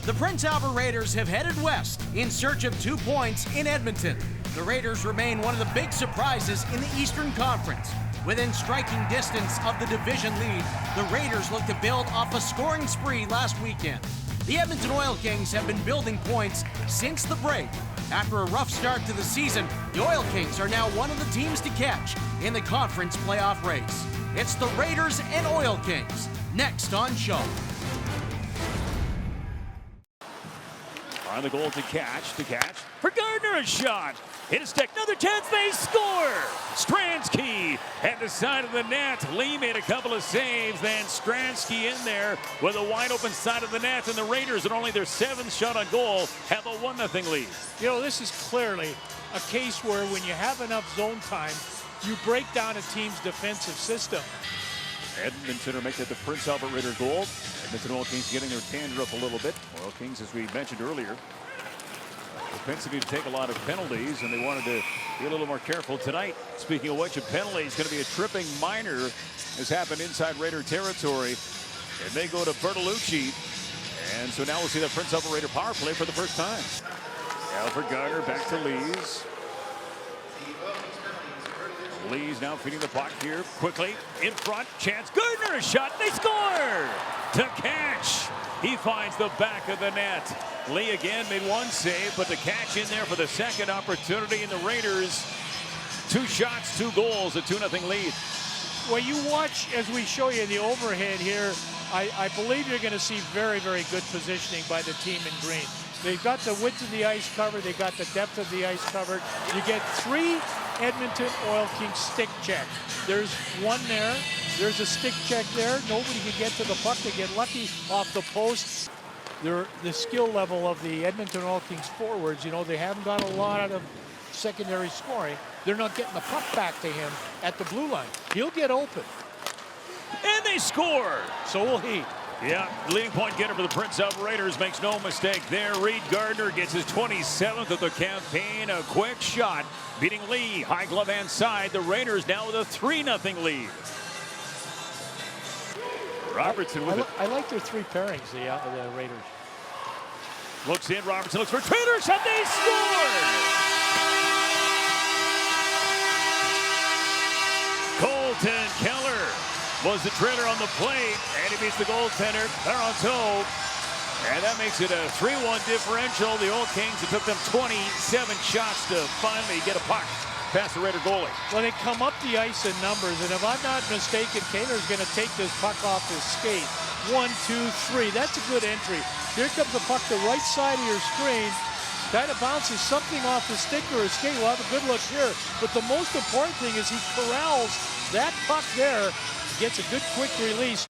The Prince Albert Raiders have headed west in search of 2 points in Edmonton. The Raiders remain one of the big surprises in the Eastern Conference. Within striking distance of the division lead, the Raiders look to build off a scoring spree last weekend. The Edmonton Oil Kings have been building points since the break. After a rough start to the season, the Oil Kings are now one of the teams to catch in the conference playoff race. It's the Raiders and Oil Kings, next on Shaw. On the goal to Tkatch for Gardiner, a shot. Hit a stick, another chance, they score! Stransky at the side of the net. Lee made a couple of saves, then Stransky in there with a wide open side of the net, and the Raiders, at only their 7th shot on goal, have a 1-0 lead. You know, this is clearly a case where when you have enough zone time, you break down a team's defensive system. Edmonton are making it the Prince Albert Raider goal. Edmonton Oil Kings getting their tandem up a little bit. Oil Kings, as we mentioned earlier, propensity to take a lot of penalties, and they wanted to be a little more careful tonight. Speaking of which, a penalty is going to be a tripping minor. Has happened inside Raider territory, and they go to Bertolucci. And so now we'll see the Prince Albert Raider power play for the first time. Alfred Gardiner back to Lees. Lee's now feeding the puck here quickly in front. Chance. Gardiner, a shot. They score. Tkatch. He finds the back of the net. Lee again made one save, but Tkatch in there for the second opportunity. And the Raiders, 2 shots, 2 goals, a 2-0 lead. Well, you watch as we show you the overhead here. I believe you're going to see very, very good positioning by the team in green. They've got the width of the ice covered. They've got the depth of the ice covered. You get 3 Edmonton Oil Kings stick check. There's one there. There's a stick check there. Nobody can get to the puck. They get lucky off the post. The skill level of the Edmonton Oil Kings forwards, you know, they haven't got a lot of secondary scoring. They're not getting the puck back to him at the blue line. He'll get open. And they score. So will he. Yeah, leading point getter for the Prince Albert Raiders, makes no mistake there. Reed Gardiner gets his 27th of the campaign. A quick shot, beating Lee. High glove hand side. The Raiders now with a 3-0 lead. Robertson with it. I like their 3 pairings, the Raiders. Looks in, Robertson looks for Trailer shot, they score! Colton Kehler was the trailer on the plate, and he beats the goaltender, Robertson. And that makes it a 3-1 differential. The Oil Kings, it took them 27 shots to finally get a puck past the Raider goalie. Well, they come up the ice in numbers, and if I'm not mistaken, Kehler's going to take this puck off his skate. 1, 2, 3. That's a good entry. Here comes the puck, the right side of your screen. Kind of bounces something off the stick or his skate. We'll have a good look here. But the most important thing is he corrals that puck there. Gets a good quick release.